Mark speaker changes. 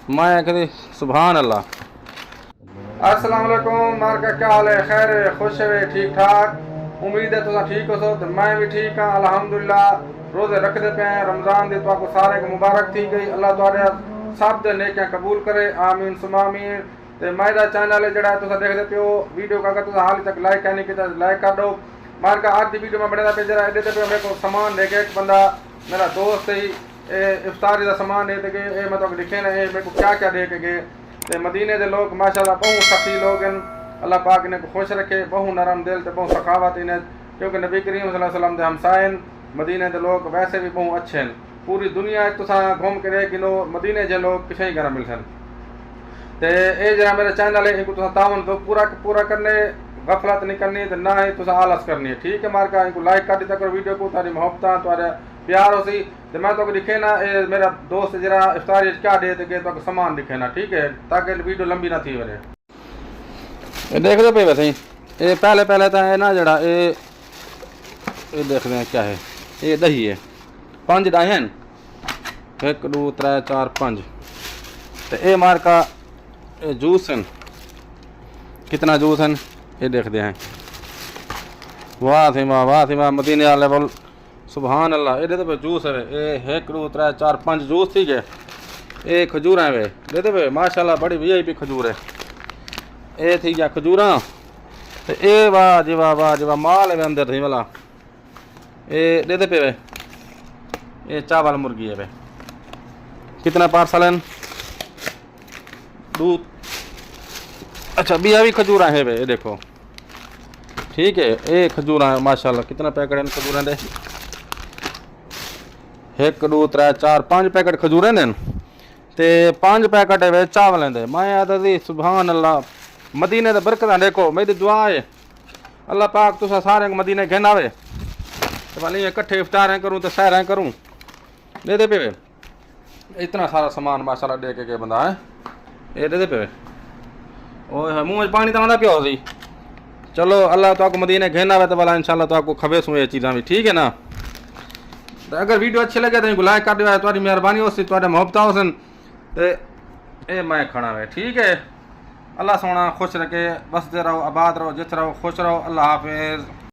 Speaker 1: मैं कहती सुभान अल्लाह। अस्सलाम वालेकुम, मार का क्या हाल है? खैर है, खुश है, ठीक ठाक। उम्मीद है तुम ठीक हो। तो मैं भी ठीक हाँ अल्हम्दुलिल्लाह। रोज़े रखते पे हैं, रमज़ान दी तो सारे को मुबारक थी गई। अल्लाह तुहाडे सब दे नेकियां कबूल करे, आमीन सुमा आमीन। ते मेरा चैनल है जड़ा तुम देखते पे हो वीडियो का, अगर तुम हाल तक लाइक नहीं किया लाइक कर दो। मार का आज की वीडियो में बने पे जरा एडे पे मेरे को सामान लेके एक बंदा मेरा दोस्त ही इफ्तारी का सामान दे के ये मतलब लिखे ना मेरे को क्या क्या दे के गए। ते मदीने के लोग माशाल्लाह बहु सखी लोग हैं। अल्लाह पाक इन्हें खुश रखे, बहु नरम दिल ते बहु सखावत इन्हें, क्योंकि नबी करीम सल्लल्लाहु अलैहि वसल्लम के हमसाए मदीने के लोग वैसे भी बहु अच्छे हैं। पूरी दुनिया तुसा घूम के देख गिनो मदीने के लोग किसी घर मिल सन। तो ये जरा मेरा चैनल है, इनको तुसा तावन तो पूरा करने, गफलत नहीं करनी तो ना ही तुसा आलस करनी है। ठीक है मार्का, इनको लाइक कर दिया करो वीडियो को, तारी मोहब्बत तुम्हारा प्यार हो सी। तो मैं तो दिखे ना ये मेरा दोस्त जरा इफ्तारी क्या दे के तो सामान दिखे ना, ठीक है, ताकि वीडियो लंबी ना थी वने। देख दो पे वैसे ये पहले तो है ना जरा ये देख रहे हैं क्या है, ये दही है, 5 डाई हैं, 1 2 3 4 5। तो ये मार्का जूस हैं, कितना जूस हैं ये देखते हैं। वाह थी वाह मदीने वाले बोल सुभान अल्लाह। ये तो जूस है ये 1 2 3 4 5 जूस थी गए। ये खजूर है वे देते पे माशाल्लाह, बड़ी VIP खजूर है। ये थी गया खजूरा। तो ये वाह जी वाह माल है अंदर थी वाला। ये देते पे वे ये चावल मुर्गी है वे। कितना पार्सल है? दूध। अच्छा बिया भी खजूरा है वे, ये देखो ठीक है। ये खजूरा है माशाल्लाह, कितना पैकेट है खजूर दे? 1 2 3 4 5 पैकेट खजूर हैं ते 5 पैकेट है वे चावल दे। मैं आता थी सुभान अल्लाह, मदीने दा बरकत देखो। मेरी दुआ है अल्लाह पाक तुसा सारे मदीने घेना वे, तो भले इकट्ठे इफ्तारें करूँ तो सैरें करूँ। दे दे पे वे इतना सारा सामान माशाल्लाह दे के बंदा है। ये दे दे पे ओह मुँह में पानी तो आंदा पिया सी। चलो अल्लाह तो आपको मदीने घेना वे तो भला इंशाल्लाह तो आपको खबे सूँ ये चीज़ा भी, ठीक है ना। तो अगर वीडियो अच्छी लगे तो लाइक कर दिया, तुम्हारी मेहरबानी हो सी, तुम्हारे मोहब्बत हो सन। तो ये मैं खाना वे, ठीक है। अल्लाह सोना खुश रखे, बसते रहो, आबाद रहो, जित रहो, खुश रहो। अल्लाह हाफिज़।